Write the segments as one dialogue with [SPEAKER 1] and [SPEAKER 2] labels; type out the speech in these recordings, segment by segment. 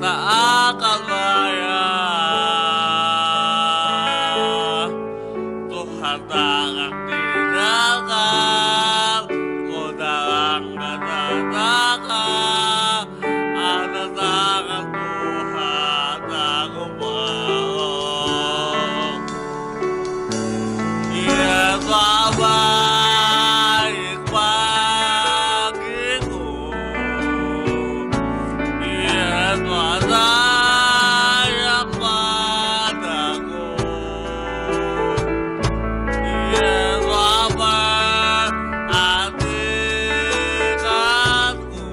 [SPEAKER 1] tak akan bayar. Tuhan tak akan tinggalkan kau dalam kedatangan. Ada tangan Tuhan aku bohong. Ia tak baik bagiku. Ia tak sayang padaku. Ia tak perhatikanku.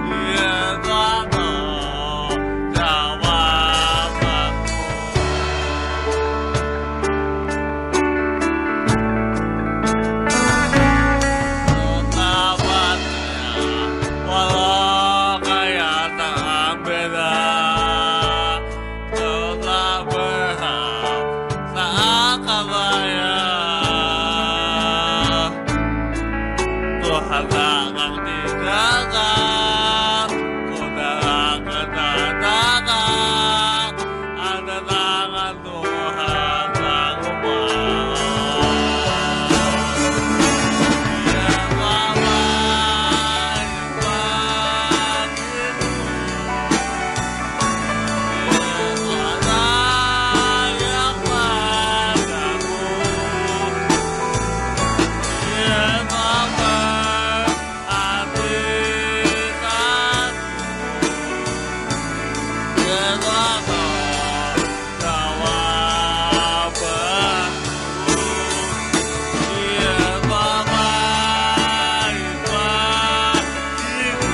[SPEAKER 1] Ia tak tahu jawabanku. Betapanya walau kaya tak beda, kau tak berhak tak akan bayar. Tuhan tak akan tinggalkan kau dalam kedatangan. Ada tangan Tuhan aku bohong. Ia tak baik bagiku. Ia tak sayang padaku. Ia tak perhatikanku. Ia tak tahu jawabanku. Ia tak baik bagiku.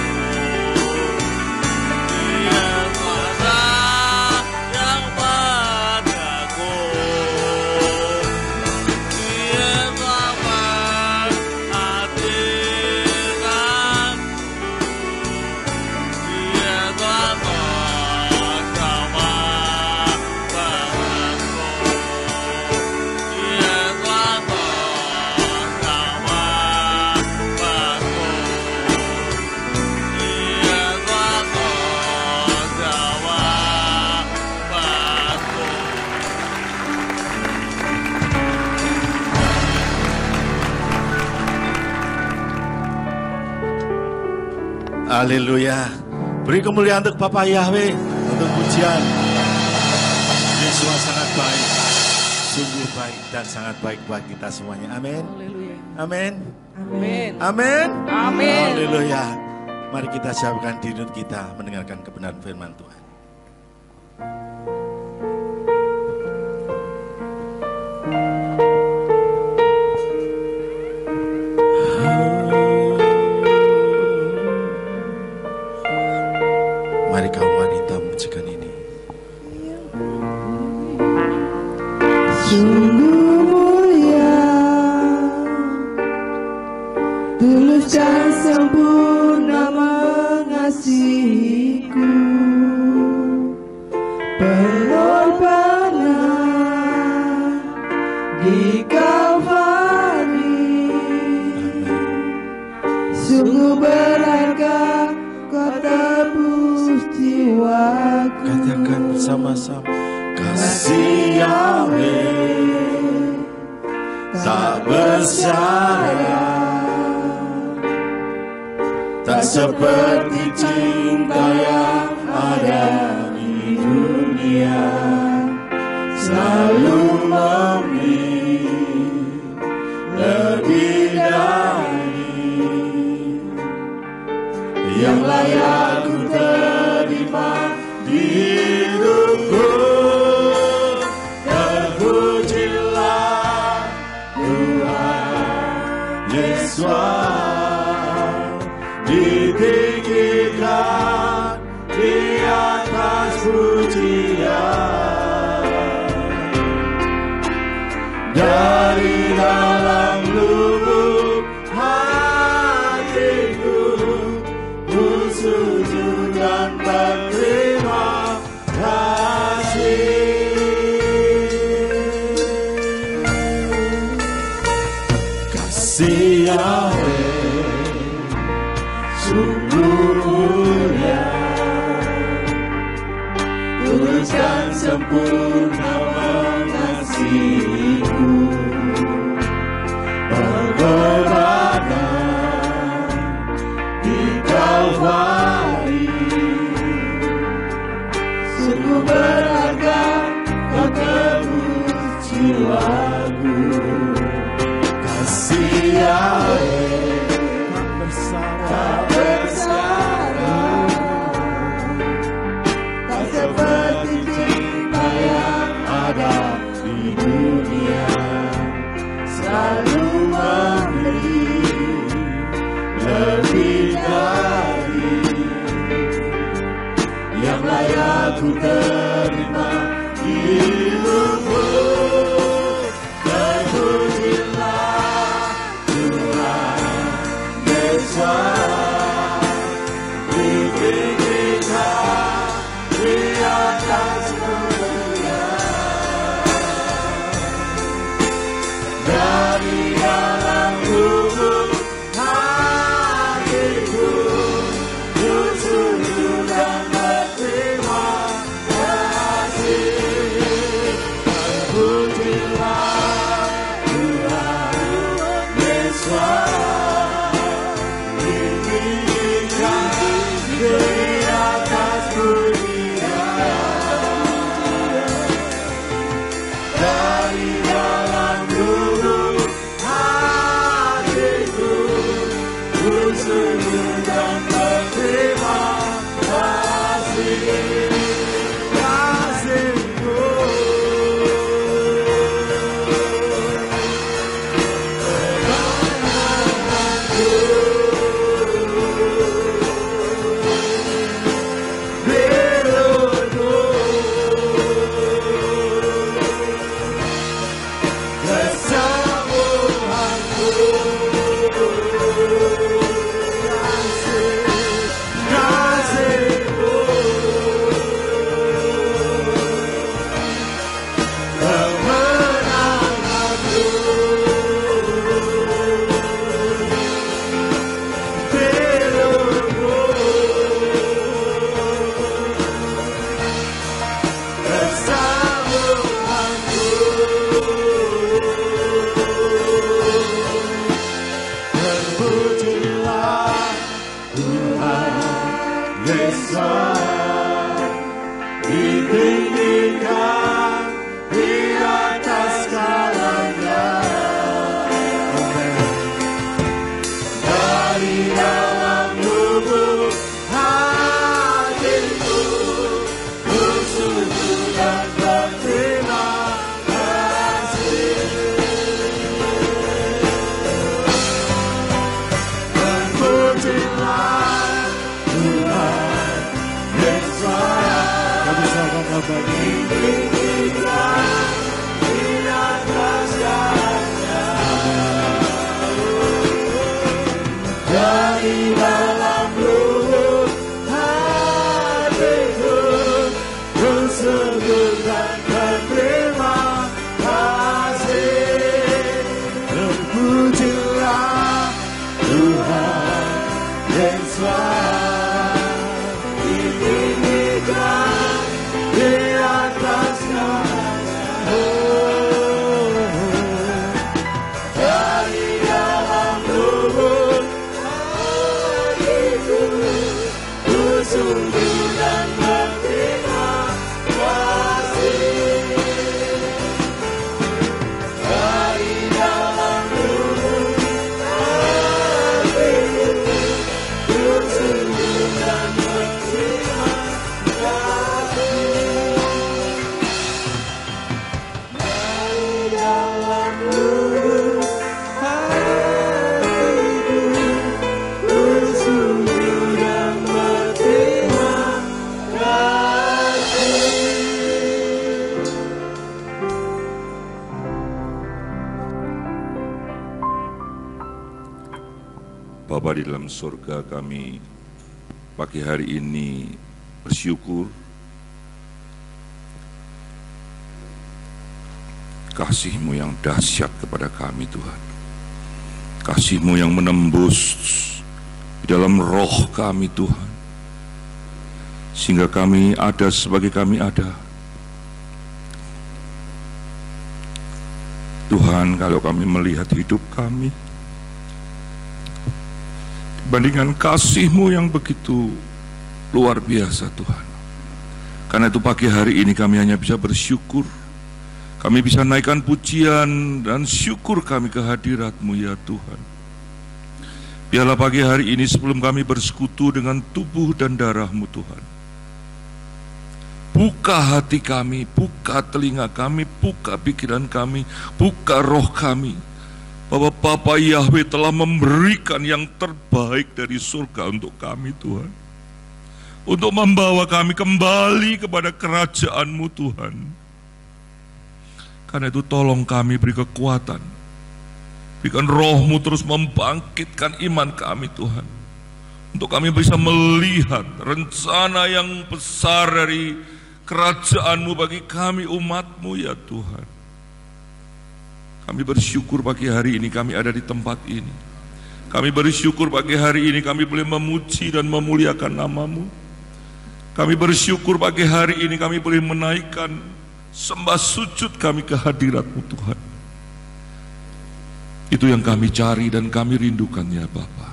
[SPEAKER 1] Ia tak sayang padaku. Ia tak perhatikanku. Ia tak tahu jawabanku. Ia tak tahu jawabanku. Ia tak tahu jawabanku.
[SPEAKER 2] Haleluya. Beri kemuliaan untuk Bapak Yahweh, untuk pujian. Yesus sangat baik, sungguh baik dan sangat baik buat kita semuanya. Amin.
[SPEAKER 3] Haleluya.
[SPEAKER 2] Amin.
[SPEAKER 3] Amin.
[SPEAKER 2] Amin.
[SPEAKER 3] Amin.
[SPEAKER 2] Haleluya. Mari kita siapkan diri kita mendengarkan kebenaran firman Tuhan. Mari kaum wanita mengucapkan ini.
[SPEAKER 4] Sungguh mulia, tulus dan sempurna mengasihiku, pengorbanan di Kalvari, sungguh berharga kau tebus jiwaku.
[SPEAKER 2] Katakan bersama-sama. Kasih Yahweh tak bersara, tak seperti cinta yang ada di dunia, selalu memberi lebih dari yang layak ku terima di hidupku. Terpujilah Tuhan Yesus, ditinggikan di atas pujian. Dari dalam lubuk hatiku ku sujud dan berterima kasih. Kasih Yahweh sungguh mulia, sempurna mengasihiku, pengorbanan di Kalvari. Sungguh berharga kau tebus jiwaku, kasih Yahweh tak bersara, tak seperti cinta yang ada di dunia, selalu memberi lebih dari yang layak ku terima hidupku. Terpujilah Tuhan Yesus, ditinggikan di atas dunia, dari dalam lubuk hatiku ku sujud dan berterima kasih. Terpujilah Tuhan Yesus, ditinggikan di atas dunia, dari dalam lubuk hatiku ku sujud dan berterima kasih.
[SPEAKER 3] Bapa di dalam surga, kami pagi hari ini bersyukur kasih-Mu yang dahsyat kepada kami, Tuhan. Kasih-Mu yang menembus di dalam roh kami, Tuhan, sehingga kami ada sebagai kami ada, Tuhan, kalau kami melihat hidup kami, bandingkan kasih-Mu yang begitu luar biasa Tuhan. Karena itu pagi hari ini kami hanya bisa bersyukur. Kami bisa naikkan pujian dan syukur kami ke hadirat-Mu ya Tuhan. Biarlah pagi hari ini sebelum kami bersekutu dengan tubuh dan darah-Mu Tuhan, buka hati kami, buka telinga kami, buka pikiran kami, buka roh kami, bahwa Bapa Yahweh telah memberikan yang terbaik dari surga untuk kami Tuhan, untuk membawa kami kembali kepada kerajaan-Mu Tuhan. Karena itu tolong kami, beri kekuatan, berikan roh-Mu terus membangkitkan iman kami Tuhan, untuk kami bisa melihat rencana yang besar dari kerajaan-Mu bagi kami umat-Mu ya Tuhan. Kami bersyukur pagi hari ini kami ada di tempat ini. Kami bersyukur pagi hari ini kami boleh memuji dan memuliakan nama-Mu. Kami bersyukur pagi hari ini kami boleh menaikkan sembah sujud kami ke hadirat-Mu Tuhan. Itu yang kami cari dan kami rindukan ya Bapa.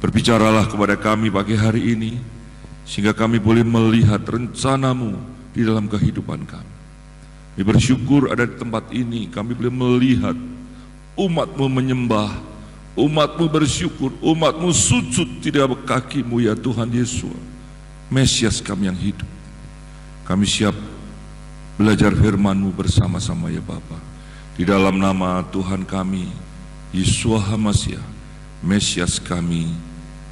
[SPEAKER 3] Berbicaralah kepada kami pagi hari ini, sehingga kami boleh melihat rencana-Mu di dalam kehidupan kami. Kami bersyukur ada di tempat ini, kami boleh melihat umat-Mu menyembah, umat-Mu bersyukur, umat-Mu sujud di dalam kaki-Mu ya Tuhan Yesus, Mesias kami yang hidup. Kami siap belajar firman-Mu bersama-sama ya Bapa. Di dalam nama Tuhan kami, Yesus HaMasiah, Mesias kami,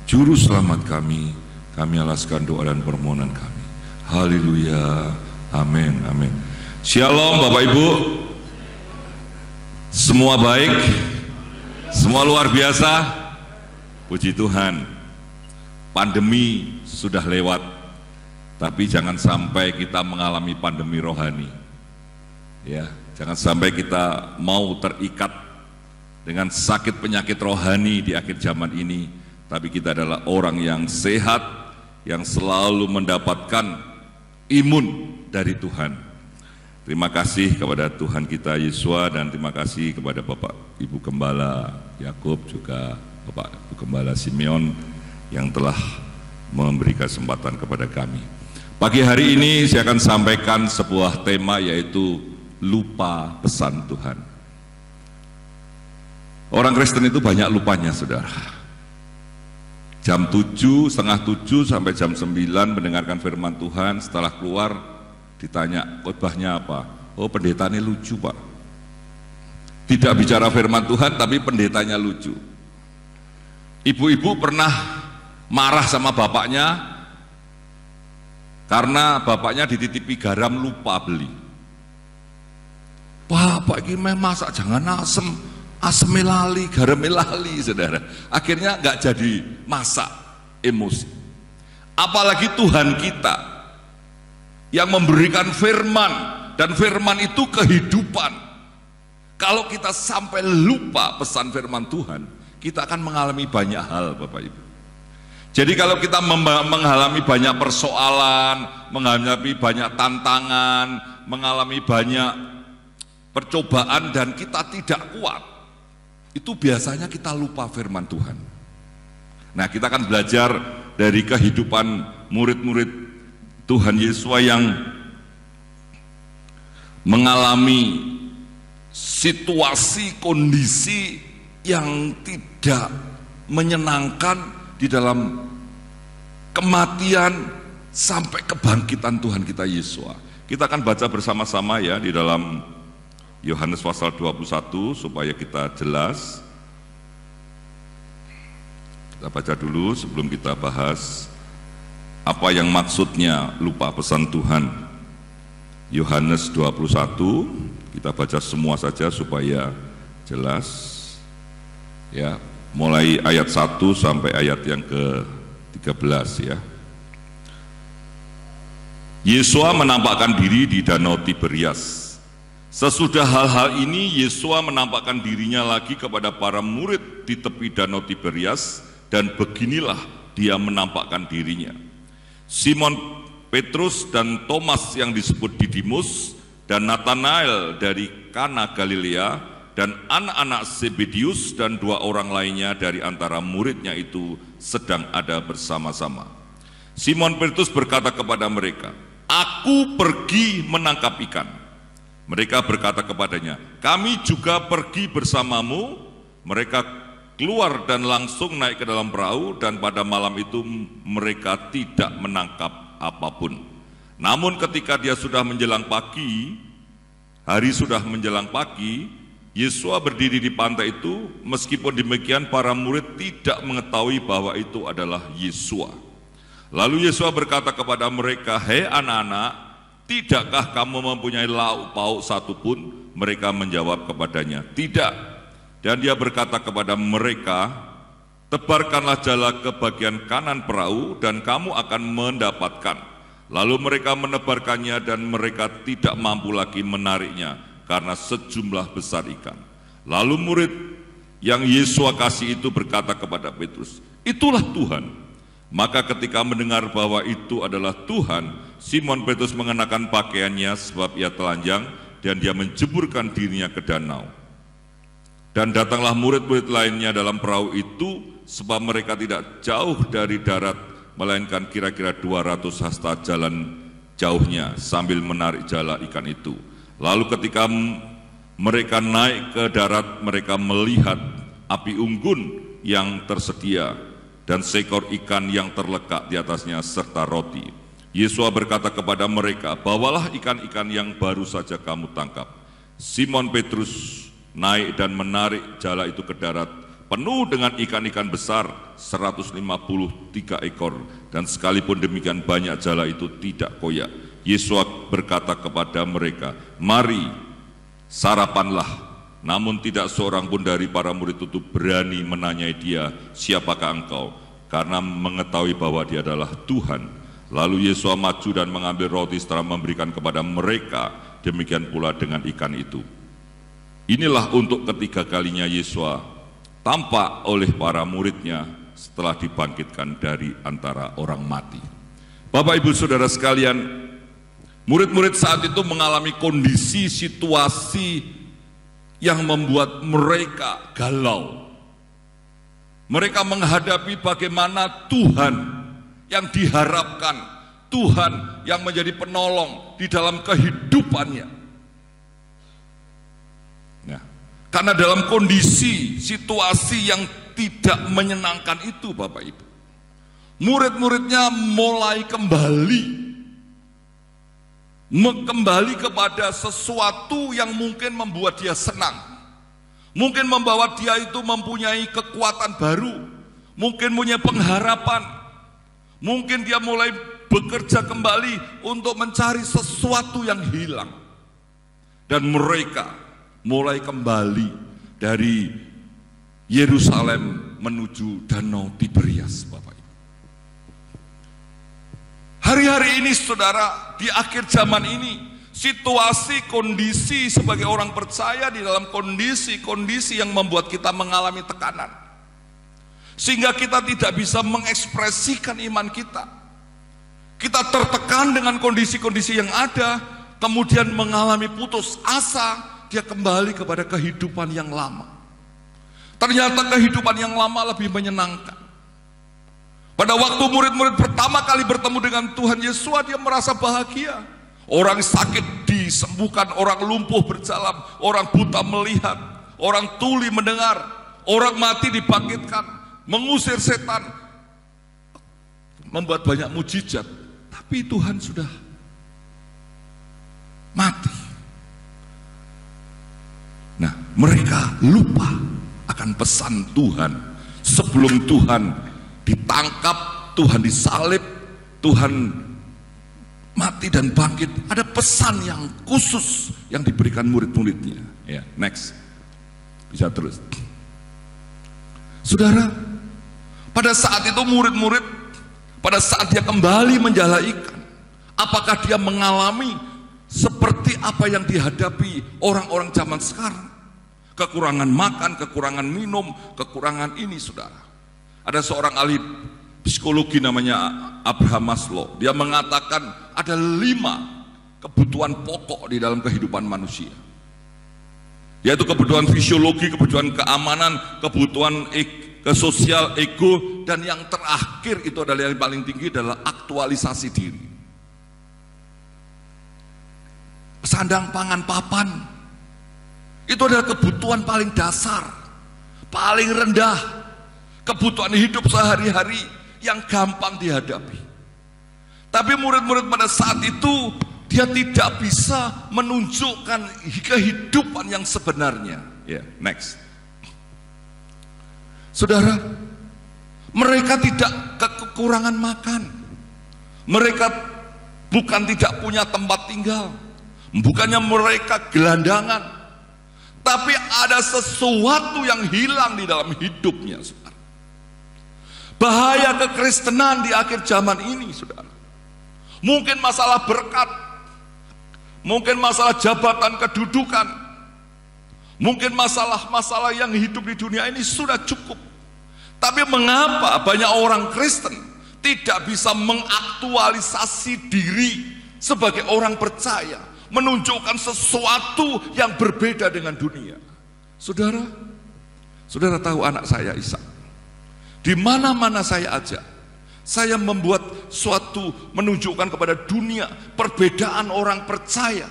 [SPEAKER 3] Juru Selamat kami, kami alaskan doa dan permohonan kami. Haleluya, amin, amin. Shalom Bapak Ibu, semua baik, semua luar biasa. Puji Tuhan, pandemi sudah lewat, tapi jangan sampai kita mengalami pandemi rohani. Ya, jangan sampai kita mau terikat dengan sakit penyakit rohani di akhir zaman ini, tapi kita adalah orang yang sehat, yang selalu mendapatkan imun dari Tuhan. Terima kasih kepada Tuhan kita Yesus, dan terima kasih kepada Bapak Ibu Gembala Yakub, juga Bapak Ibu Gembala Simeon yang telah memberi kesempatan kepada kami. Pagi hari ini saya akan sampaikan sebuah tema, yaitu lupa pesan Tuhan. Orang Kristen itu banyak lupanya saudara. Jam 7, setengah 7 sampai jam 9 mendengarkan firman Tuhan. Setelah keluar ditanya khotbahnya apa? Oh, pendetanya lucu Pak. Tidak bicara firman Tuhan tapi pendetanya lucu. Ibu-ibu pernah marah sama bapaknya karena bapaknya dititipi garam lupa beli. Bapak ini masak jangan asem, asem lali, garam lali saudara. Akhirnya nggak jadi masak, emosi. Apalagi Tuhan kita yang memberikan firman, dan firman itu kehidupan. Kalau kita sampai lupa pesan firman Tuhan, kita akan mengalami banyak hal Bapak Ibu. Jadi kalau kita mengalami banyak persoalan, menghadapi banyak tantangan, mengalami banyak percobaan dan kita tidak kuat, itu biasanya kita lupa firman Tuhan. Nah, kita akan belajar dari kehidupan murid-murid Tuhan Yesus yang mengalami situasi kondisi yang tidak menyenangkan di dalam kematian sampai kebangkitan Tuhan kita Yesus. Kita akan baca bersama-sama ya di dalam Yohanes pasal 21 supaya kita jelas. Kita baca dulu sebelum kita bahas apa yang maksudnya lupa pesan Tuhan. Yohanes 21, kita baca semua saja supaya jelas. Ya, mulai ayat 1 sampai ayat yang ke-13 ya. Yesus menampakkan diri di Danau Tiberias. Sesudah hal-hal ini, Yesus menampakkan dirinya lagi kepada para murid di tepi Danau Tiberias, dan beginilah dia menampakkan dirinya. Simon Petrus dan Thomas yang disebut Didimus, dan Natanael dari Kana Galilea, dan anak-anak Zebedius dan 2 orang lainnya dari antara muridnya itu sedang ada bersama-sama. Simon Petrus berkata kepada mereka, "Aku pergi menangkap ikan." Mereka berkata kepadanya, "Kami juga pergi bersamamu." Mereka keluar dan langsung naik ke dalam perahu, dan pada malam itu mereka tidak menangkap apapun. Namun ketika dia sudah menjelang pagi, hari sudah menjelang pagi, Yesua berdiri di pantai itu. Meskipun demikian para murid tidak mengetahui bahwa itu adalah Yesua. Lalu Yesua berkata kepada mereka, "Hei anak-anak, tidakkah kamu mempunyai lauk pauk satupun?" Mereka menjawab kepadanya, "Tidak." Dan dia berkata kepada mereka, "Tebarkanlah jala ke bagian kanan perahu dan kamu akan mendapatkan." Lalu mereka menebarkannya dan mereka tidak mampu lagi menariknya karena sejumlah besar ikan. Lalu murid yang Yesua kasih itu berkata kepada Petrus, "Itulah Tuhan." Maka ketika mendengar bahwa itu adalah Tuhan, Simon Petrus mengenakan pakaiannya sebab ia telanjang, dan dia menjeburkan dirinya ke danau. Dan datanglah murid-murid lainnya dalam perahu itu, sebab mereka tidak jauh dari darat, melainkan kira-kira 200 hasta jalan jauhnya, sambil menarik jala ikan itu. Lalu ketika mereka naik ke darat, mereka melihat api unggun yang tersedia dan seekor ikan yang terlekat di atasnya serta roti. Yesua berkata kepada mereka, "Bawalah ikan-ikan yang baru saja kamu tangkap." Simon Petrus naik dan menarik jala itu ke darat, penuh dengan ikan-ikan besar, 153 ekor, dan sekalipun demikian banyak jala itu tidak koyak. Yesua berkata kepada mereka, "Mari, sarapanlah." Namun tidak seorang pun dari para murid itu berani menanyai dia, "Siapakah engkau?" Karena mengetahui bahwa dia adalah Tuhan. Lalu Yesua maju dan mengambil roti setelah memberikan kepada mereka, demikian pula dengan ikan itu. Inilah untuk ketiga kalinya Yesua tampak oleh para muridnya setelah dibangkitkan dari antara orang mati. Bapak Ibu Saudara sekalian, murid-murid saat itu mengalami kondisi situasi yang membuat mereka galau. Mereka menghadapi bagaimana Tuhan yang diharapkan, Tuhan yang menjadi penolong di dalam kehidupannya. Karena dalam kondisi, situasi yang tidak menyenangkan itu Bapak Ibu, murid-muridnya mulai kembali kepada sesuatu yang mungkin membuat dia senang, mungkin membawa dia itu mempunyai kekuatan baru, mungkin punya pengharapan, mungkin dia mulai bekerja kembali untuk mencari sesuatu yang hilang. Dan mereka mulai kembali dari Yerusalem menuju Danau Tiberias, Bapak Ibu. Hari-hari ini saudara, di akhir zaman ini, situasi, kondisi sebagai orang percaya di dalam kondisi-kondisi yang membuat kita mengalami tekanan, sehingga kita tidak bisa mengekspresikan iman kita. Kita tertekan dengan kondisi-kondisi yang ada, kemudian mengalami putus asa. Dia kembali kepada kehidupan yang lama. Ternyata kehidupan yang lama lebih menyenangkan. Pada waktu murid-murid pertama kali bertemu dengan Tuhan Yesus, dia merasa bahagia. Orang sakit disembuhkan, orang lumpuh berjalan, orang buta melihat, orang tuli mendengar, orang mati dibangkitkan, mengusir setan, membuat banyak mujizat. Tapi Tuhan sudah mati. Nah, mereka lupa akan pesan Tuhan. Sebelum Tuhan ditangkap, Tuhan disalib, Tuhan mati dan bangkit, ada pesan yang khusus yang diberikan murid-muridnya. Ya, next. Bisa terus. Saudara, pada saat itu murid-murid, pada saat dia kembali menjala ikan, apakah dia mengalami seperti apa yang dihadapi orang-orang zaman sekarang? Kekurangan makan, kekurangan minum, kekurangan ini saudara. Ada seorang ahli psikologi namanya Abraham Maslow. Dia mengatakan ada 5 kebutuhan pokok di dalam kehidupan manusia. yaitu kebutuhan fisiologi, kebutuhan keamanan, kebutuhan sosial, ego, dan yang terakhir itu adalah yang paling tinggi adalah aktualisasi diri. Sandang, pangan, papan itu adalah kebutuhan paling dasar, paling rendah, kebutuhan hidup sehari-hari yang gampang dihadapi. Tapi murid-murid pada saat itu dia tidak bisa menunjukkan kehidupan yang sebenarnya. Next. Saudara, mereka tidak kekurangan makan. Mereka bukan tidak punya tempat tinggal. Bukannya mereka gelandangan, tapi ada sesuatu yang hilang di dalam hidupnya, saudara. Bahaya kekristenan di akhir zaman ini, saudara. Mungkin masalah berkat, mungkin masalah jabatan kedudukan, mungkin masalah-masalah yang hidup di dunia ini sudah cukup. Tapi mengapa banyak orang Kristen tidak bisa mengaktualisasi diri sebagai orang percaya, menunjukkan sesuatu yang berbeda dengan dunia? Saudara, saudara tahu anak saya Ishak, di mana-mana saya ajak, saya membuat suatu menunjukkan kepada dunia perbedaan orang percaya.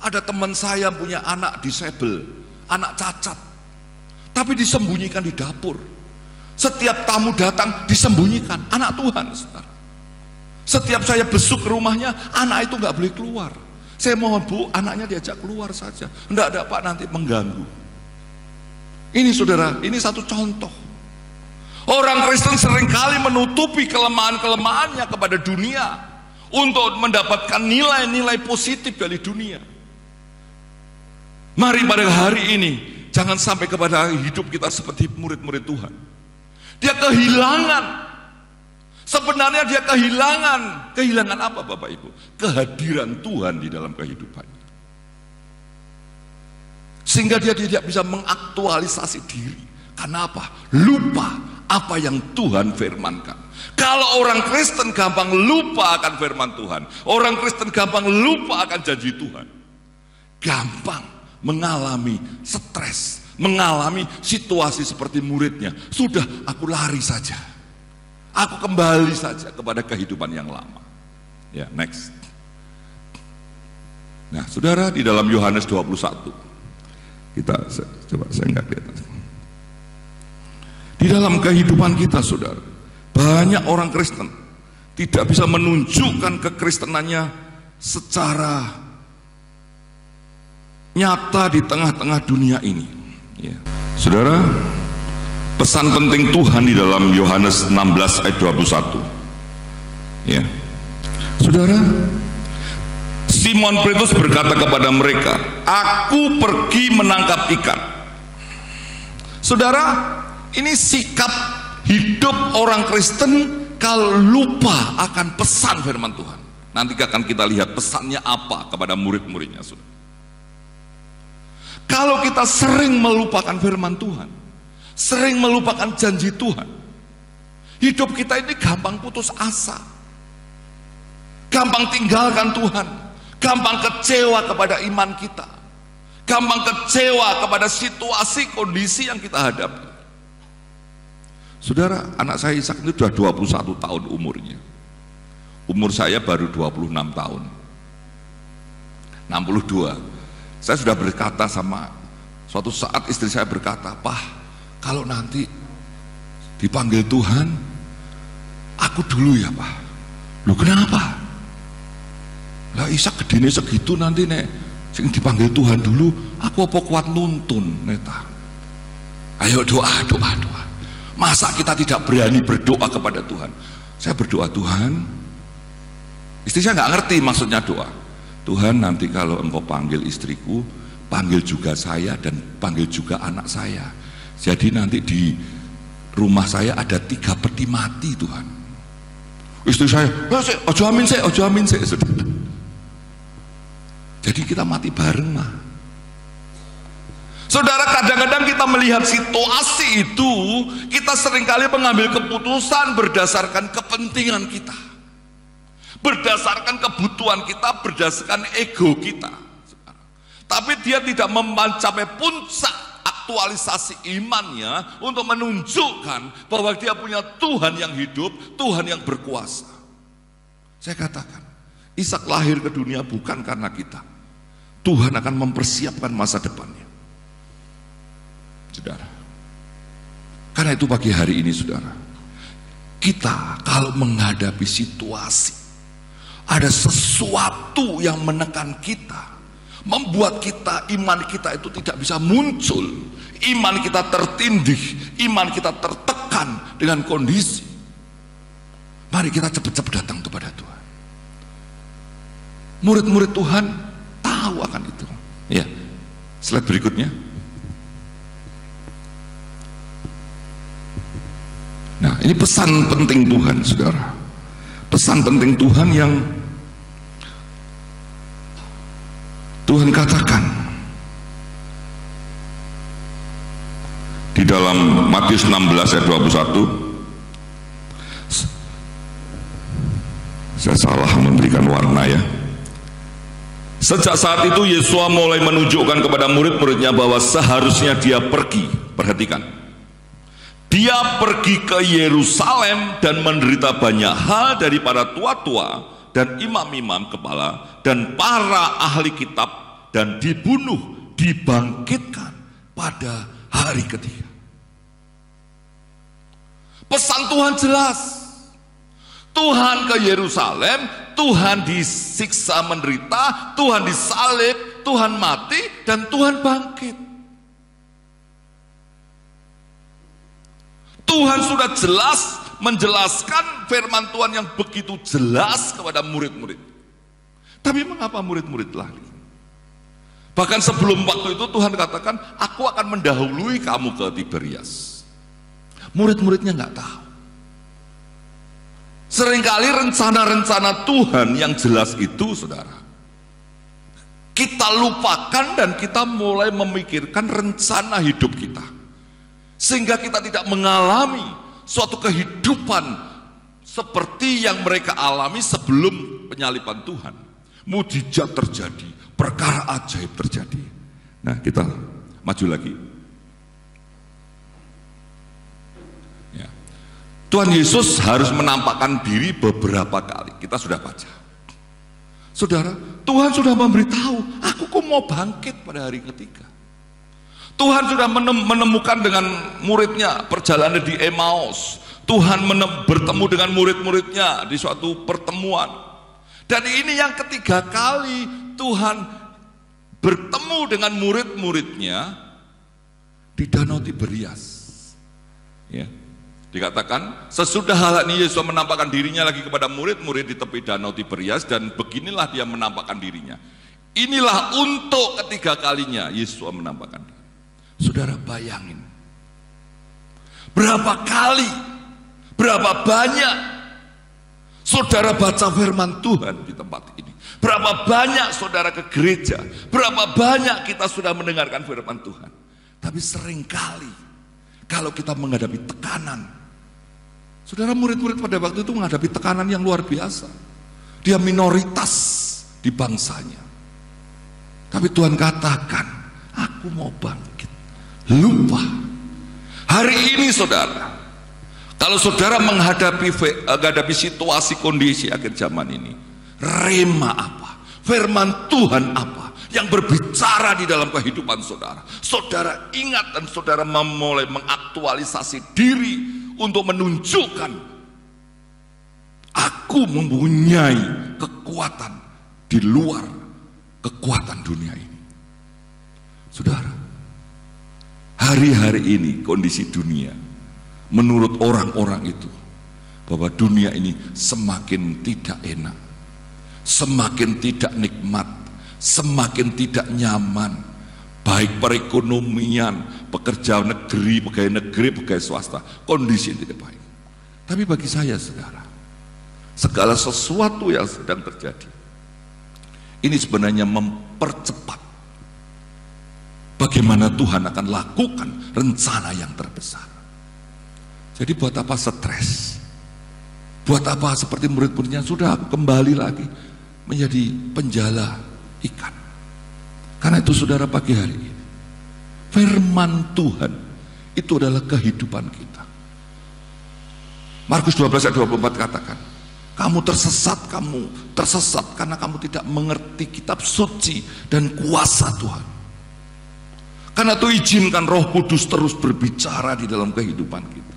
[SPEAKER 3] Ada teman saya punya anak disabel, anak cacat, tapi disembunyikan di dapur. Setiap tamu datang disembunyikan, anak Tuhan, saudara. Setiap saya besuk ke rumahnya, anak itu nggak boleh keluar. Saya mohon, Bu, anaknya diajak keluar saja. Enggak ada, Pak, nanti mengganggu. Ini saudara, ini satu contoh. Orang Kristen seringkali menutupi kelemahan-kelemahannya kepada dunia untuk mendapatkan nilai-nilai positif dari dunia. Mari pada hari ini jangan sampai kepada hidup kita seperti murid-murid Tuhan. Dia kehilangan. Sebenarnya dia kehilangan apa, Bapak Ibu? Kehadiran Tuhan di dalam kehidupannya. Sehingga dia tidak bisa mengaktualisasi diri. Karena apa? Lupa apa yang Tuhan firmankan. Kalau orang Kristen gampang lupa akan firman Tuhan, orang Kristen gampang lupa akan janji Tuhan, gampang mengalami stres, mengalami situasi seperti muridnya. Sudah, aku lari saja, aku kembali saja kepada kehidupan yang lama. Next. Nah, saudara, di dalam Yohanes 21 kita coba, saya nggak lihat. Di dalam kehidupan kita, saudara, banyak orang Kristen tidak bisa menunjukkan kekristenannya secara nyata di tengah-tengah dunia ini. Saudara, pesan penting Tuhan di dalam Yohanes 16 ayat 21. Saudara, Simon Petrus berkata kepada mereka, "Aku pergi menangkap ikan." Saudara, ini sikap hidup orang Kristen kalau lupa akan pesan firman Tuhan. Nanti akan kita lihat pesannya apa kepada murid-muridnya, saudara. Kalau kita sering melupakan firman Tuhan, sering melupakan janji Tuhan, hidup kita ini gampang putus asa, gampang tinggalkan Tuhan, gampang kecewa kepada iman kita, gampang kecewa kepada situasi kondisi yang kita hadapi. Saudara, anak saya Ishak itu sudah 21 tahun umurnya. Umur saya baru 26 tahun. 62. Saya sudah berkata sama, suatu saat istri saya berkata, "Pak, kalau nanti dipanggil Tuhan, aku dulu ya, Pak." "Loh, kenapa?" "Lah Ishak gedene segitu nanti nek sing dipanggil Tuhan dulu, aku apa kuat nuntun, Neta." Ayo doa. Masa kita tidak berani berdoa kepada Tuhan? Saya berdoa, "Tuhan," istri saya nggak ngerti maksudnya doa. "Tuhan, nanti kalau Engkau panggil istriku, panggil juga saya dan panggil juga anak saya. Jadi nanti di rumah saya ada 3 peti mati, Tuhan." Istri saya, "Ojo amin saya." Jadi kita mati bareng, mah. Saudara, kadang-kadang kita melihat situasi itu, kita seringkali mengambil keputusan berdasarkan kepentingan kita, berdasarkan kebutuhan kita, berdasarkan ego kita. tapi dia tidak mencapai puncak aktualisasi imannya untuk menunjukkan bahwa dia punya Tuhan yang hidup, Tuhan yang berkuasa. Saya katakan, Ishak lahir ke dunia bukan karena kita. Tuhan akan mempersiapkan masa depannya, saudara. Karena itu pagi hari ini, saudara, kita kalau menghadapi situasi, ada sesuatu yang menekan kita, membuat kita, iman kita itu tidak bisa muncul, iman kita tertindih, iman kita tertekan dengan kondisi. Mari kita cepat-cepat datang kepada Tuhan. Murid-murid Tuhan tahu akan itu. Ya, slide berikutnya. Nah, ini pesan penting Tuhan, saudara. Pesan penting Tuhan yang Tuhan katakan di dalam Matius 16 ayat 21. Saya salah memberikan warna ya. Sejak saat itu Yesus mulai menunjukkan kepada murid-muridnya bahwa seharusnya dia pergi. Perhatikan, dia pergi ke Yerusalem dan menderita banyak hal dari para tua-tua dan imam-imam kepala dan para ahli kitab, dan dibunuh, dibangkitkan pada hari ketiga. Pesan Tuhan jelas. Tuhan ke Yerusalem, Tuhan disiksa menderita, Tuhan disalib, Tuhan mati, dan Tuhan bangkit. Tuhan sudah jelas menjelaskan firman Tuhan yang begitu jelas kepada murid-murid. Tapi mengapa murid-murid lari? Bahkan sebelum waktu itu Tuhan katakan, aku akan mendahului kamu ke Tiberias. Murid-muridnya nggak tahu. Seringkali rencana-rencana Tuhan yang jelas itu, saudara, kita lupakan dan kita mulai memikirkan rencana hidup kita, sehingga kita tidak mengalami suatu kehidupan seperti yang mereka alami sebelum penyaliban Tuhan. Mujizat terjadi, perkara ajaib terjadi. Nah, kita maju lagi. Ya. Tuhan Yesus harus menampakkan diri beberapa kali. Kita sudah baca. Saudara, Tuhan sudah memberitahu, aku kok mau bangkit pada hari ketiga. Tuhan sudah menemukan dengan muridnya perjalanan di Emmaus. Tuhan bertemu dengan murid-muridnya di suatu pertemuan. Dan ini yang ketiga kali Tuhan bertemu dengan murid-muridnya di Danau Tiberias. Ya. Dikatakan sesudah hal ini Yesus menampakkan dirinya lagi kepada murid-murid di tepi Danau Tiberias, dan beginilah dia menampakkan dirinya. Inilah untuk ketiga kalinya Yesus menampakkan diri. Saudara bayangin, berapa kali, berapa banyak saudara baca firman Tuhan di tempat ini, berapa banyak saudara ke gereja, berapa banyak kita sudah mendengarkan firman Tuhan. Tapi seringkali kalau kita menghadapi tekanan, saudara, murid-murid pada waktu itu menghadapi tekanan yang luar biasa. Dia minoritas di bangsanya, tapi Tuhan katakan, aku mau bangkit. Lupa. Hari ini saudara, kalau saudara menghadapi situasi kondisi akhir zaman ini, rema apa? Firman Tuhan apa yang berbicara di dalam kehidupan saudara? Saudara ingat dan saudara memulai mengaktualisasi diri untuk menunjukkan, aku mempunyai kekuatan di luar kekuatan dunia ini. Saudara, hari-hari ini kondisi dunia menurut orang-orang itu bahwa dunia ini semakin tidak enak, semakin tidak nikmat, semakin tidak nyaman, baik perekonomian, pekerja negeri, pegawai negeri, pegawai swasta, kondisi tidak baik. Tapi bagi saya, saudara, segala sesuatu yang sedang terjadi ini sebenarnya mempercepat bagaimana Tuhan akan lakukan rencana yang terbesar. Jadi buat apa stres? Buat apa seperti murid-muridnya, sudah aku kembali lagi menjadi penjala ikan. Karena itu saudara, pagi hari ini firman Tuhan itu adalah kehidupan kita. Markus 12 ayat 24 katakan, kamu tersesat karena kamu tidak mengerti kitab suci dan kuasa Tuhan. Karena itu izinkan Roh Kudus terus berbicara di dalam kehidupan kita.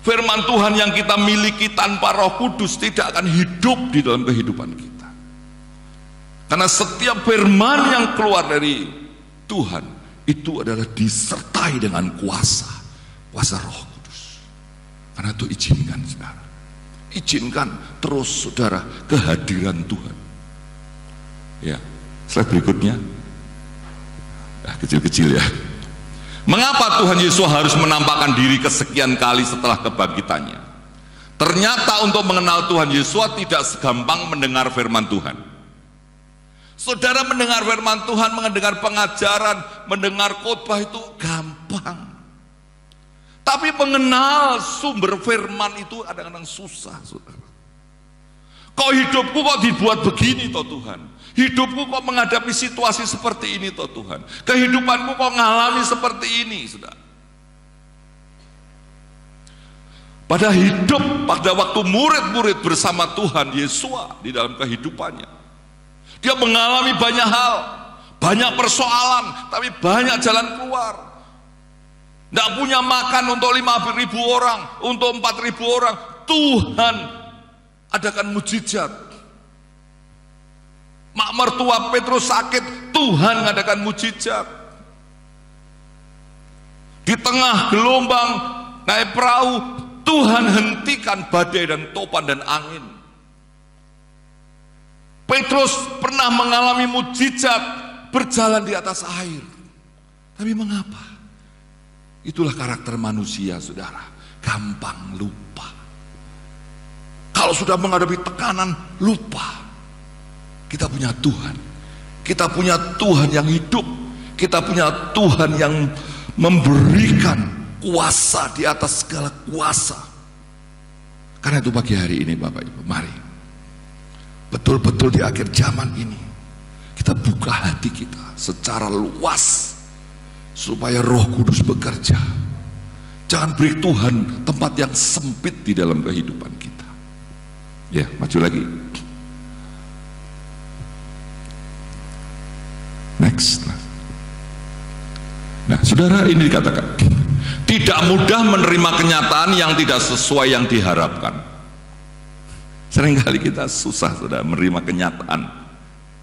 [SPEAKER 3] Firman Tuhan yang kita miliki tanpa Roh Kudus tidak akan hidup di dalam kehidupan kita. Karena setiap firman yang keluar dari Tuhan itu adalah disertai dengan kuasa Roh Kudus. Karena itu izinkan saudara, izinkan terus saudara kehadiran Tuhan. Ya, slide berikutnya. Kecil-kecil ya. Mengapa Tuhan Yesus harus menampakkan diri kesekian kali setelah kebangkitannya? Ternyata untuk mengenal Tuhan Yesus tidak segampang mendengar firman Tuhan. Saudara, mendengar firman Tuhan, mendengar pengajaran, mendengar khotbah itu gampang. Tapi mengenal sumber firman itu kadang-kadang susah, saudara. Kok hidupku kok dibuat begini toh Tuhan? Hidupku kok menghadapi situasi seperti ini toh Tuhan? Kehidupanku kok ngalami seperti ini, saudara? Pada waktu murid-murid bersama Tuhan Yesus di dalam kehidupannya, dia mengalami banyak hal, banyak persoalan, tapi banyak jalan keluar. Tidak punya makan untuk 5.000 orang, untuk 4.000 orang. Tuhan adakan mujizat. Mak mertua Petrus sakit, Tuhan mengadakan mujizat. Di tengah gelombang naik perahu, Tuhan hentikan badai dan topan dan angin. Petrus pernah mengalami mujizat berjalan di atas air. Tapi mengapa? Itulah karakter manusia, saudara. Gampang lupa. Kalau sudah menghadapi tekanan, lupa. Kita punya Tuhan. Kita punya Tuhan yang hidup. Kita punya Tuhan yang memberikan kuasa di atas segala kuasa. Karena itu pagi hari ini Bapak Ibu, mari betul-betul di akhir zaman ini kita buka hati kita secara luas supaya Roh Kudus bekerja. Jangan beri Tuhan tempat yang sempit di dalam kehidupan kita. Ya, maju lagi. Next. Nah, saudara, ini dikatakan tidak mudah menerima kenyataan yang tidak sesuai yang diharapkan. Seringkali kita susah, saudara, menerima kenyataan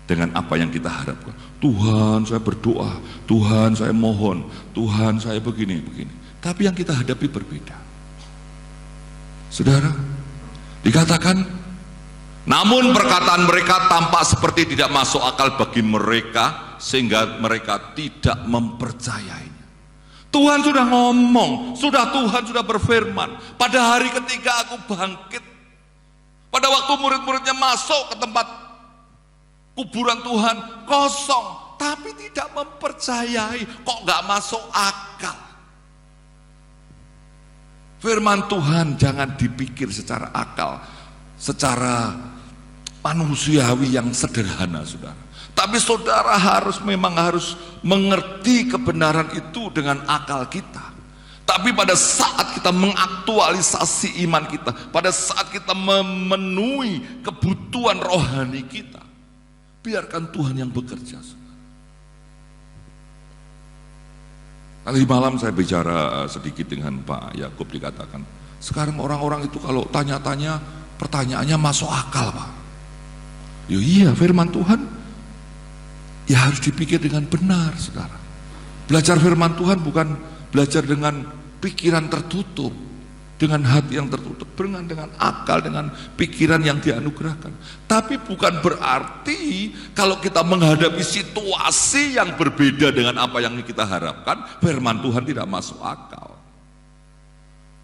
[SPEAKER 3] dengan apa yang kita harapkan. Tuhan, saya berdoa, Tuhan, saya mohon, Tuhan, saya begini. Tapi yang kita hadapi berbeda. Saudara, dikatakan, namun perkataan mereka tampak seperti tidak masuk akal bagi mereka, sehingga mereka tidak mempercayainya. Tuhan sudah ngomong, Tuhan sudah berfirman, pada hari ketiga aku bangkit. Pada waktu murid-muridnya masuk ke tempat kuburan Tuhan, kosong, tapi tidak mempercayai. Kok gak masuk akal? Firman Tuhan jangan dipikir secara akal, secara manusiawi yang sederhana, saudara. Tapi saudara memang harus mengerti kebenaran itu dengan akal kita. Tapi pada saat kita mengaktualisasi iman kita, pada saat kita memenuhi kebutuhan rohani kita, biarkan Tuhan yang bekerja. Tadi malam saya bicara sedikit dengan Pak Yakub, dikatakan, sekarang orang-orang itu kalau tanya-tanya, pertanyaannya masuk akal, Pak. Ya iya, firman Tuhan ya harus dipikir dengan benar, saudara. Belajar firman Tuhan bukan belajar dengan pikiran tertutup, dengan hati yang tertutup, dengan akal, dengan pikiran yang dianugerahkan. Tapi bukan berarti kalau kita menghadapi situasi yang berbeda dengan apa yang kita harapkan, firman Tuhan tidak masuk akal.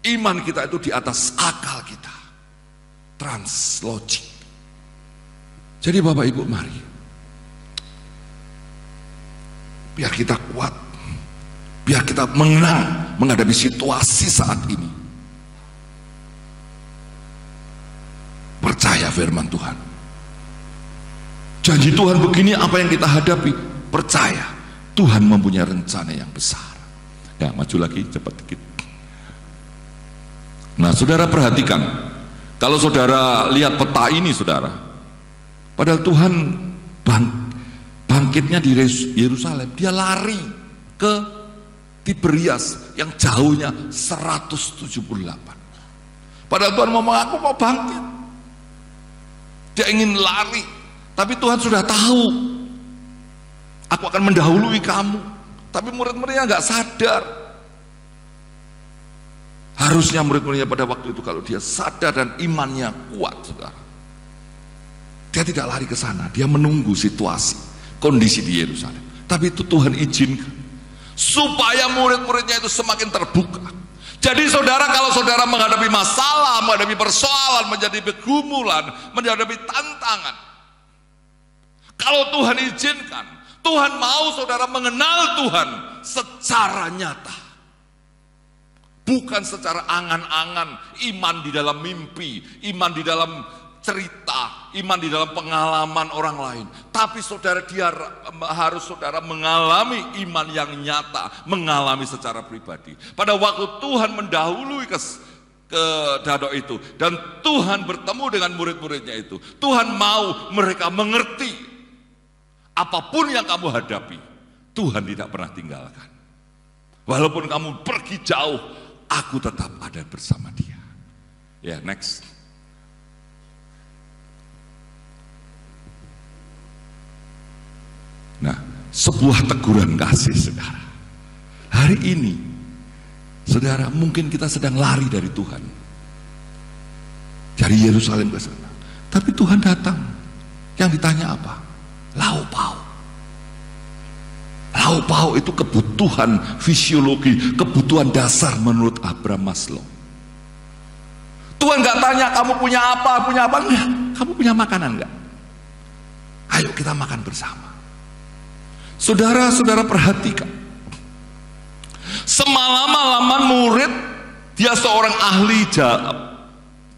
[SPEAKER 3] Iman kita itu di atas akal kita, translogik. Jadi Bapak Ibu, mari biar kita kuat, biar kita menang menghadapi situasi saat ini. Percaya firman Tuhan. Janji Tuhan begini, apa yang kita hadapi, percaya Tuhan mempunyai rencana yang besar. Ya, maju lagi cepat dikit. Nah, saudara perhatikan, kalau saudara lihat peta ini, saudara, padahal Tuhan bangkitnya di Yerusalem, dia lari ke Tiberias yang jauhnya 178. Padahal Tuhan ngomong, aku mau bangkit. Dia ingin lari, tapi Tuhan sudah tahu, aku akan mendahului kamu. Tapi murid-muridnya nggak sadar. Harusnya murid-muridnya pada waktu itu kalau dia sadar dan imannya kuat, saudara, dia tidak lari ke sana, dia menunggu situasi, kondisi di Yerusalem. Tapi itu Tuhan izinkan supaya murid-muridnya itu semakin terbuka. Jadi saudara, kalau saudara menghadapi masalah, menghadapi persoalan, menjadi pergumulan, menghadapi tantangan, kalau Tuhan izinkan, Tuhan mau saudara mengenal Tuhan secara nyata, bukan secara angan-angan, iman di dalam mimpi, iman di dalam cerita, iman di dalam pengalaman orang lain. Tapi saudara, dia harus saudara mengalami iman yang nyata, mengalami secara pribadi. Pada waktu Tuhan mendahului ke danau itu, dan Tuhan bertemu dengan murid-muridnya itu, Tuhan mau mereka mengerti apapun yang kamu hadapi, Tuhan tidak pernah tinggalkan. Walaupun kamu pergi jauh, aku tetap ada bersama dia. Ya, next. Nah, sebuah teguran kasih, saudara. Hari ini, saudara, mungkin kita sedang lari dari Tuhan, dari Yerusalem ke sana. Tapi Tuhan datang. Yang ditanya apa? Lauk pauk. Lauk pauk itu kebutuhan fisiologi, kebutuhan dasar menurut Abraham Maslow. Tuhan nggak tanya kamu punya apa enggak. Kamu punya makanan enggak? Ayo kita makan bersama. Saudara-saudara perhatikan, semalam-malaman murid, dia seorang ahli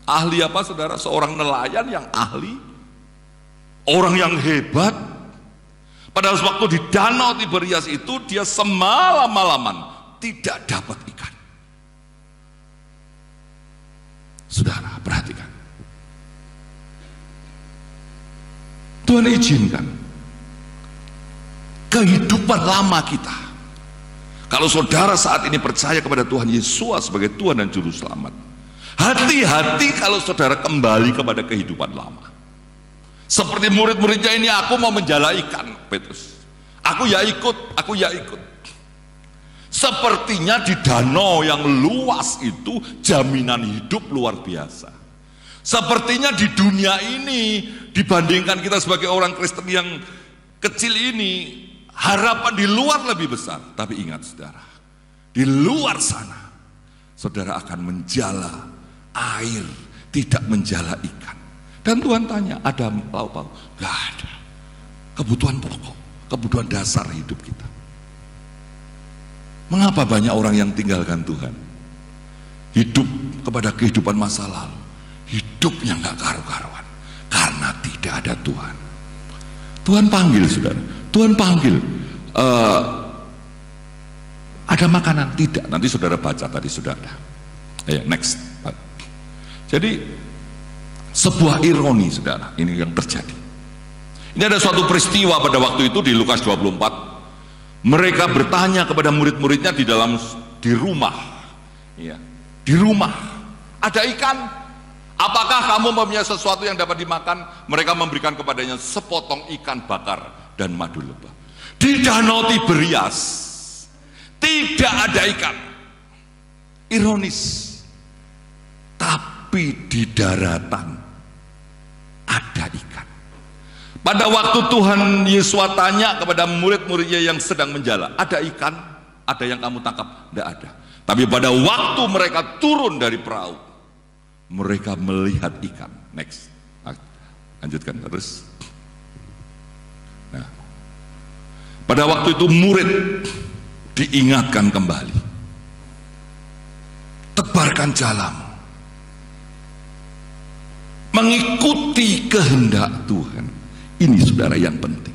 [SPEAKER 3] ahli apa saudara? Seorang nelayan yang ahli, orang yang hebat. Pada waktu di danau Tiberias itu, dia semalam-malaman tidak dapat ikan. Saudara perhatikan, Tuhan izinkan kehidupan lama kita. Kalau saudara saat ini percaya kepada Tuhan Yesus sebagai Tuhan dan Juru Selamat, hati-hati kalau saudara kembali kepada kehidupan lama. Seperti murid-muridnya ini, aku mau menjala ikan, Petrus. Aku ya ikut. Sepertinya di danau yang luas itu jaminan hidup luar biasa. Sepertinya di dunia ini, dibandingkan kita sebagai orang Kristen yang kecil ini, harapan di luar lebih besar. Tapi ingat saudara, di luar sana saudara akan menjala air, tidak menjala ikan. Dan Tuhan tanya, ada lauk pauk? Gak ada. Kebutuhan pokok, kebutuhan dasar hidup kita. Mengapa banyak orang yang tinggalkan Tuhan? Hidup kepada kehidupan masa lalu, hidupnya gak karu-karuan, karena tidak ada Tuhan. Tuhan panggil saudara, Tuhan panggil, ada makanan? Tidak. Nanti saudara baca tadi sudah ada. Ayo next. Jadi sebuah ironi saudara, ini yang terjadi. Ini ada suatu peristiwa pada waktu itu di Lukas 24. Mereka bertanya kepada murid-muridnya di rumah. Ya, di rumah ada ikan. Apakah kamu mempunyai sesuatu yang dapat dimakan? Mereka memberikan kepadanya sepotong ikan bakar dan madu lebah. Di danau Tiberias tidak ada ikan. Ironis. Tapi di daratan ada ikan. Pada waktu Tuhan Yesus tanya kepada murid-muridnya yang sedang menjala, ada ikan? Ada yang kamu tangkap? Tidak ada. Tapi pada waktu mereka turun dari perahu, mereka melihat ikan. Next. Lanjutkan terus. Nah, pada waktu itu murid diingatkan kembali, tebarkan jalamu, mengikuti kehendak Tuhan. Ini saudara yang penting.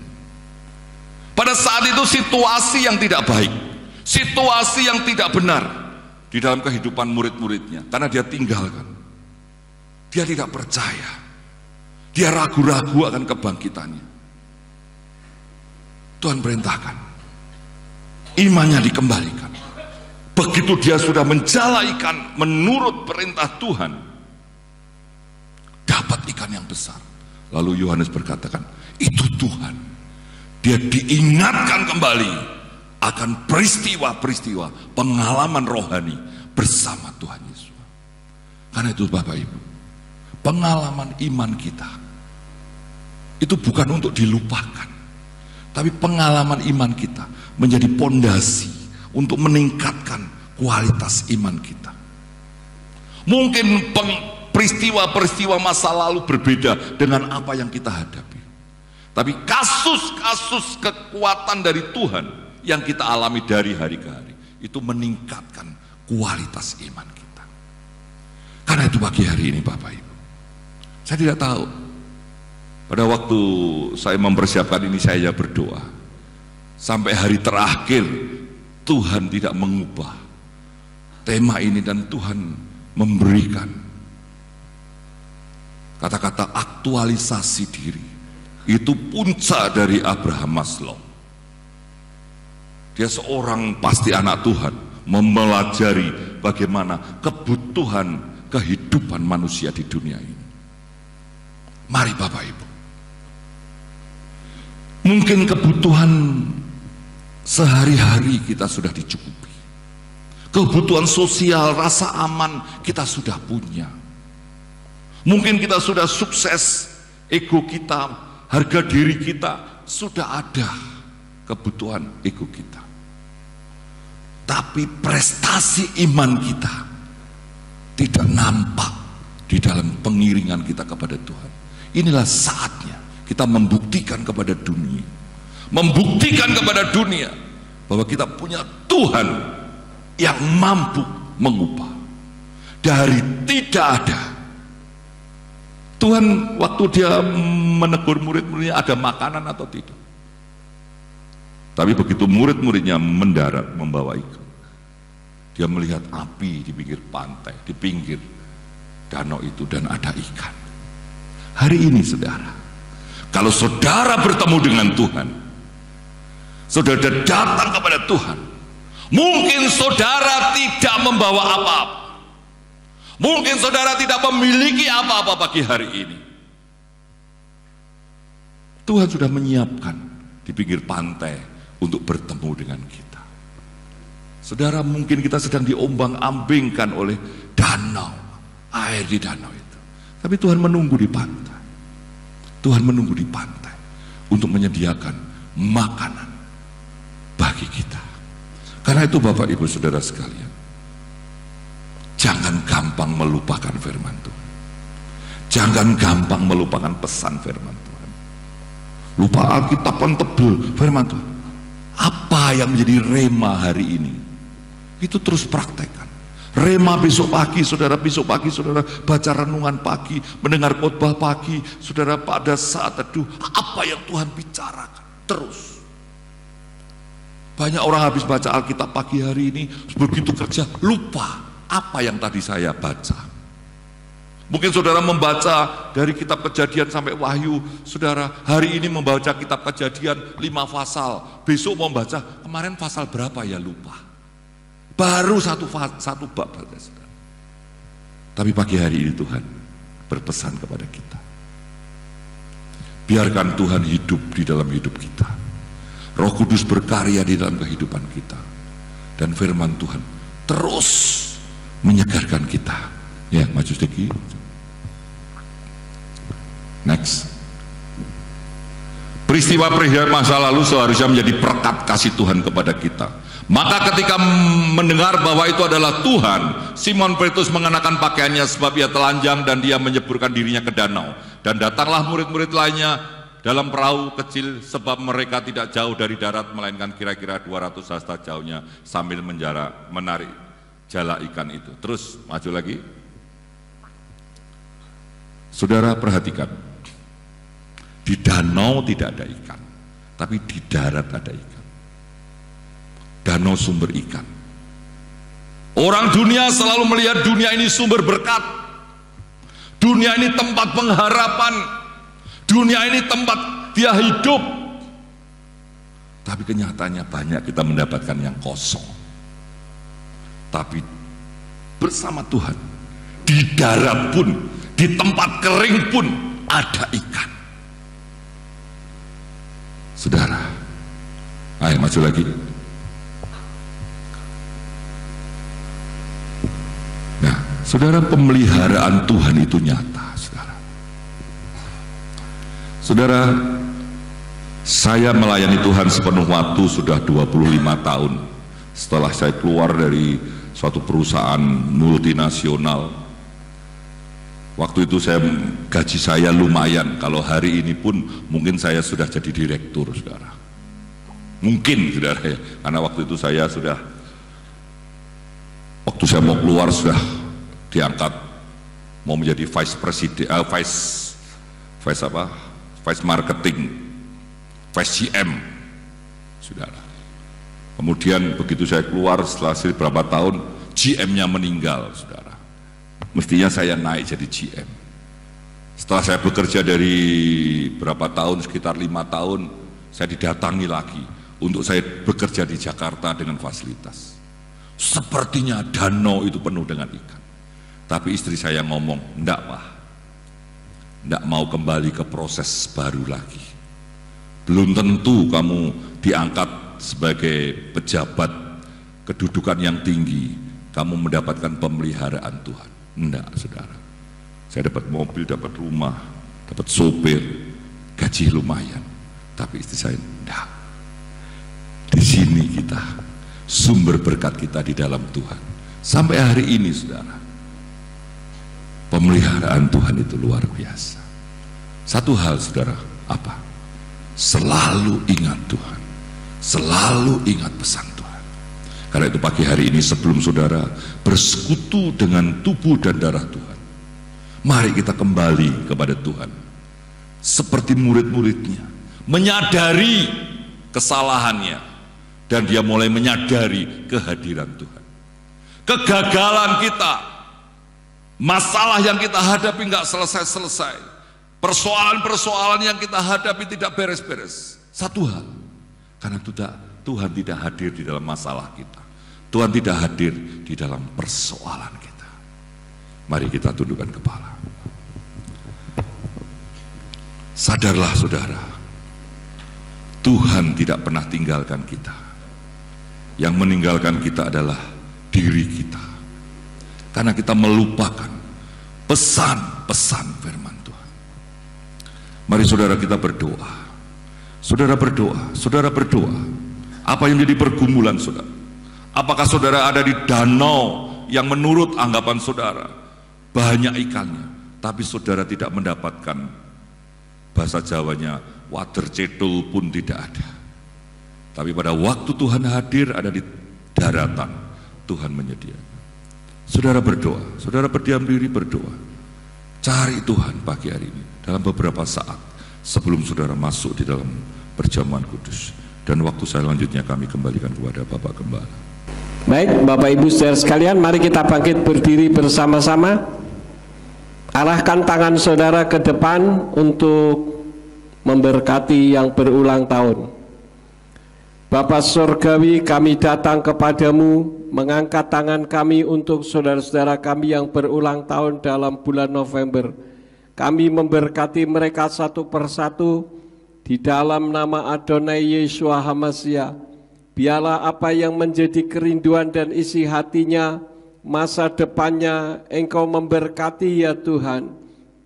[SPEAKER 3] Pada saat itu situasi yang tidak baik, situasi yang tidak benar di dalam kehidupan murid-muridnya, karena dia tinggalkan. Dia tidak percaya, dia ragu-ragu akan kebangkitannya. Tuhan perintahkan, imannya dikembalikan. Begitu dia sudah menjalankan menurut perintah Tuhan, dapat ikan yang besar. Lalu Yohanes berkatakan, itu Tuhan. Dia diingatkan kembali akan peristiwa-peristiwa pengalaman rohani bersama Tuhan Yesus. Karena itu Bapak Ibu, pengalaman iman kita itu bukan untuk dilupakan, tapi pengalaman iman kita menjadi pondasi untuk meningkatkan kualitas iman kita. Mungkin peristiwa-peristiwa masa lalu berbeda dengan apa yang kita hadapi, tapi kasus-kasus kekuatan dari Tuhan yang kita alami dari hari ke hari itu meningkatkan kualitas iman kita. Karena itu pagi hari ini Bapak Ibu, saya tidak tahu, pada waktu saya mempersiapkan ini saya berdoa sampai hari terakhir Tuhan tidak mengubah tema ini, dan Tuhan memberikan kata-kata aktualisasi diri. Itu puncak dari Abraham Maslow. Dia seorang pasti anak Tuhan, mempelajari bagaimana kebutuhan kehidupan manusia di dunia ini. Mari Bapak Ibu, mungkin kebutuhan sehari-hari kita sudah dicukupi, kebutuhan sosial, rasa aman kita sudah punya. Mungkin kita sudah sukses, ego kita, harga diri kita sudah ada, kebutuhan ego kita. Tapi prestasi iman kita tidak nampak di dalam pengiringan kita kepada Tuhan. Inilah saatnya kita membuktikan kepada dunia, bahwa kita punya Tuhan yang mampu mengubah dari tidak ada. Tuhan waktu dia menegur murid-muridnya, ada makanan atau tidak? Tapi begitu murid-muridnya mendarat membawa ikan, dia melihat api di pinggir pantai, di pinggir danau itu, dan ada ikan. Hari ini saudara, kalau saudara bertemu dengan Tuhan, saudara datang kepada Tuhan, mungkin saudara tidak membawa apa-apa, mungkin saudara tidak memiliki apa-apa pagi hari ini. Tuhan sudah menyiapkan di pinggir pantai untuk bertemu dengan kita. Saudara, mungkin kita sedang diombang-ambingkan oleh danau, air di danau itu, tapi Tuhan menunggu di pantai. Tuhan menunggu di pantai untuk menyediakan makanan bagi kita. Karena itu Bapak Ibu Saudara sekalian, jangan gampang melupakan firman Tuhan. Jangan gampang melupakan pesan firman Tuhan. Lupa Alkitab kan tebel, firman Tuhan. Apa yang menjadi rema hari ini, itu terus praktekkan. Rema besok pagi saudara baca renungan pagi, mendengar khotbah pagi, saudara pada saat teduh, apa yang Tuhan bicarakan terus. Banyak orang habis baca Alkitab pagi hari ini, begitu kerja lupa apa yang tadi saya baca. Mungkin saudara membaca dari kitab Kejadian sampai Wahyu, saudara hari ini membaca kitab Kejadian 5 pasal, besok mau baca kemarin pasal berapa ya lupa. Baru satu bab saja. Tapi pagi hari ini Tuhan berpesan kepada kita, biarkan Tuhan hidup di dalam hidup kita. Roh Kudus berkarya di dalam kehidupan kita, dan firman Tuhan terus menyegarkan kita. Ya, maju sedikit. Next. Peristiwa-peristiwa masa lalu seharusnya menjadi perekat kasih Tuhan kepada kita. Maka ketika mendengar bahwa itu adalah Tuhan, Simon Petrus mengenakan pakaiannya sebab ia telanjang, dan dia menyeburkan dirinya ke danau. Dan datanglah murid-murid lainnya dalam perahu kecil, sebab mereka tidak jauh dari darat, melainkan kira-kira 200 hasta jauhnya, sambil menarik jala ikan itu. Terus maju lagi. Saudara perhatikan, di danau tidak ada ikan, tapi di darat ada ikan. Danau sumber ikan. Orang dunia selalu melihat dunia ini sumber berkat. Dunia ini tempat pengharapan. Dunia ini tempat dia hidup. Tapi kenyataannya banyak kita mendapatkan yang kosong. Tapi bersama Tuhan, di darat pun, di tempat kering pun ada ikan. Saudara, ayo maju lagi. Nah, saudara, pemeliharaan Tuhan itu nyata, saudara. Saudara, saya melayani Tuhan sepenuh waktu sudah 25 tahun. Setelah saya keluar dari suatu perusahaan multinasional, waktu itu gaji saya lumayan. Kalau hari ini pun mungkin saya sudah jadi direktur, saudara. Mungkin, saudara, ya. Karena waktu itu saya sudah, waktu saya mau keluar sudah diangkat, mau menjadi vice marketing, vice GM, saudara. Kemudian begitu saya keluar setelah beberapa tahun, GM-nya meninggal, saudara. Mestinya saya naik jadi GM. Setelah saya bekerja dari berapa tahun, sekitar 5 tahun, saya didatangi lagi untuk saya bekerja di Jakarta dengan fasilitas. Sepertinya danau itu penuh dengan ikan. Tapi istri saya ngomong, enggak Pak, enggak mau kembali ke proses baru lagi. Belum tentu kamu diangkat sebagai pejabat kedudukan yang tinggi, kamu mendapatkan pemeliharaan Tuhan. Enggak, saudara. Saya dapat mobil, dapat rumah, dapat sopir, gaji lumayan. Tapi istri saya, enggak. Di sini kita, sumber berkat kita di dalam Tuhan. Sampai hari ini, saudara, pemeliharaan Tuhan itu luar biasa. Satu hal, saudara, apa? Selalu ingat Tuhan. Selalu ingat pesan Tuhan. Karena itu pagi hari ini sebelum saudara bersekutu dengan tubuh dan darah Tuhan, mari kita kembali kepada Tuhan seperti murid-muridnya, menyadari kesalahannya, dan dia mulai menyadari kehadiran Tuhan. Kegagalan kita, masalah yang kita hadapi nggak selesai-selesai, persoalan-persoalan yang kita hadapi tidak beres-beres. Satu hal, karena Tuhan tidak hadir di dalam masalah kita. Tuhan tidak hadir di dalam persoalan kita. Mari kita tundukkan kepala. Sadarlah saudara, Tuhan tidak pernah tinggalkan kita. Yang meninggalkan kita adalah diri kita. Karena kita melupakan pesan-pesan firman Tuhan. Mari saudara kita berdoa. Saudara berdoa, saudara berdoa. Apa yang jadi pergumulan saudara? Apakah saudara ada di danau yang menurut anggapan saudara banyak ikannya, tapi saudara tidak mendapatkan, bahasa Jawanya, water cedul pun tidak ada. Tapi pada waktu Tuhan hadir ada di daratan, Tuhan menyediakan. Saudara berdoa, saudara berdiam diri berdoa. Cari Tuhan pagi hari ini dalam beberapa saat sebelum saudara masuk di dalam perjamuan kudus. Dan waktu selanjutnya kami kembalikan kepada Bapak Gembala.
[SPEAKER 5] Baik, Bapak Ibu saudara sekalian, mari kita bangkit berdiri bersama-sama. Arahkan tangan saudara ke depan untuk memberkati yang berulang tahun. Bapa Surgawi, kami datang kepadamu, mengangkat tangan kami untuk saudara-saudara kami yang berulang tahun dalam bulan November. Kami memberkati mereka satu persatu di dalam nama Adonai Yeshua HaMashiach. Biarlah apa yang menjadi kerinduan dan isi hatinya, masa depannya Engkau memberkati ya Tuhan.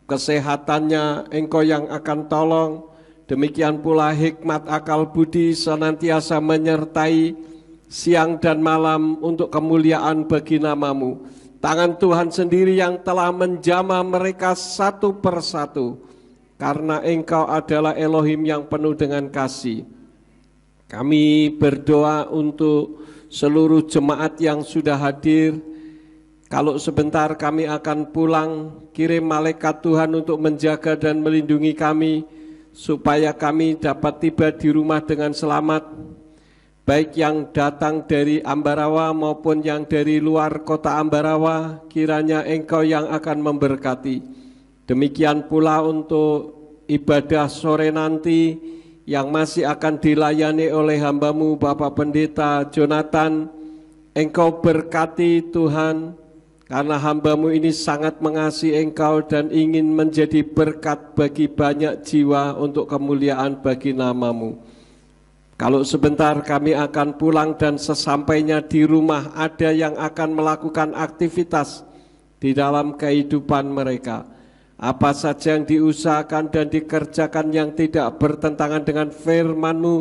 [SPEAKER 5] Kesehatannya Engkau yang akan tolong. Demikian pula hikmat akal budi senantiasa menyertai siang dan malam untuk kemuliaan bagi nama-Mu. Tangan Tuhan sendiri yang telah menjamah mereka satu persatu, karena Engkau adalah Elohim yang penuh dengan kasih. Kami berdoa untuk seluruh jemaat yang sudah hadir. Kalau sebentar kami akan pulang, kirim malaikat Tuhan untuk menjaga dan melindungi kami. supaya kami dapat tiba di rumah dengan selamat, baik yang datang dari Ambarawa maupun yang dari luar kota Ambarawa. Kiranya Engkau yang akan memberkati. Demikian pula untuk ibadah sore nanti yang masih akan dilayani oleh hamba-Mu Bapak Pendeta Jonathan. Engkau berkati Tuhan, karena hamba-Mu ini sangat mengasihi Engkau dan ingin menjadi berkat bagi banyak jiwa untuk kemuliaan bagi nama-Mu. Kalau sebentar kami akan pulang dan sesampainya di rumah ada yang akan melakukan aktivitas di dalam kehidupan mereka. Apa saja yang diusahakan dan dikerjakan yang tidak bertentangan dengan firman-Mu,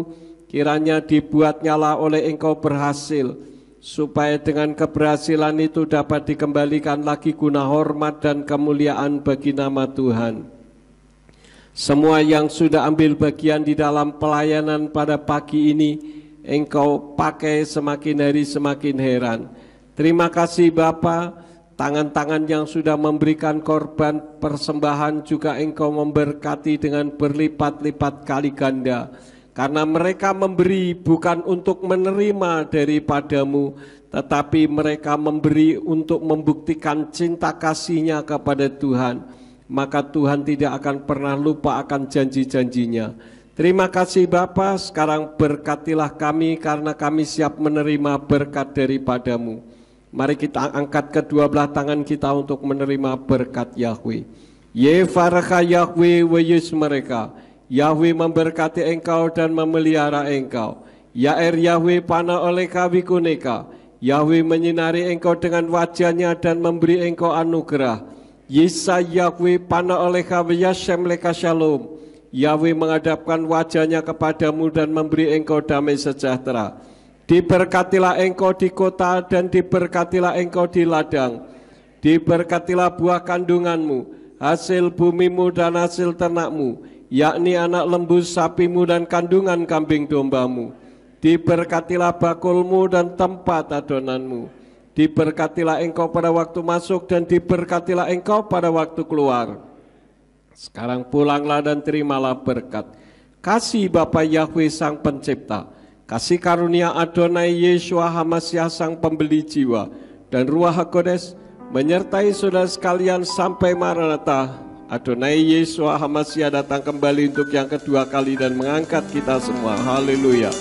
[SPEAKER 5] kiranya dibuatnyalah oleh Engkau berhasil, supaya dengan keberhasilan itu dapat dikembalikan lagi guna hormat dan kemuliaan bagi nama Tuhan. Semua yang sudah ambil bagian di dalam pelayanan pada pagi ini, Engkau pakai semakin hari semakin heran. Terima kasih Bapa, tangan-tangan yang sudah memberikan korban persembahan juga Engkau memberkati dengan berlipat-lipat kali ganda. Karena mereka memberi bukan untuk menerima daripada-Mu, tetapi mereka memberi untuk membuktikan cinta kasih-Nya kepada Tuhan. Maka Tuhan tidak akan pernah lupa akan janji-janji-Nya. Terima kasih Bapa, sekarang berkatilah kami karena kami siap menerima berkat daripada-Mu. Mari kita angkat kedua belah tangan kita untuk menerima berkat Yahweh. Yefaraka Yahweh weyus mereka. Yahweh memberkati engkau dan memelihara engkau. Yair Yahweh panah oleh kawikuneka. Yahweh menyinari engkau dengan wajahnya dan memberi engkau anugerah. Yisa Yahweh panah oleh kawiyashem leka shalom. Yahweh menghadapkan wajahnya kepadamu dan memberi engkau damai sejahtera. Diberkatilah engkau di kota dan diberkatilah engkau di ladang. Diberkatilah buah kandunganmu, hasil bumimu dan hasil ternakmu, yakni anak lembu sapimu dan kandungan kambing dombamu. Diberkatilah bakulmu dan tempat adonanmu. Diberkatilah engkau pada waktu masuk dan diberkatilah engkau pada waktu keluar. Sekarang pulanglah dan terimalah berkat. Kasih Bapa Yahweh Sang Pencipta, kasih karunia Adonai Yeshua Hamasyah Sang Pembeli Jiwa, dan Ruach HaKodes menyertai saudara sekalian sampai Maranatha. Adonai Yeshua Hamasyah datang kembali untuk yang kedua kali dan mengangkat kita semua. Haleluya.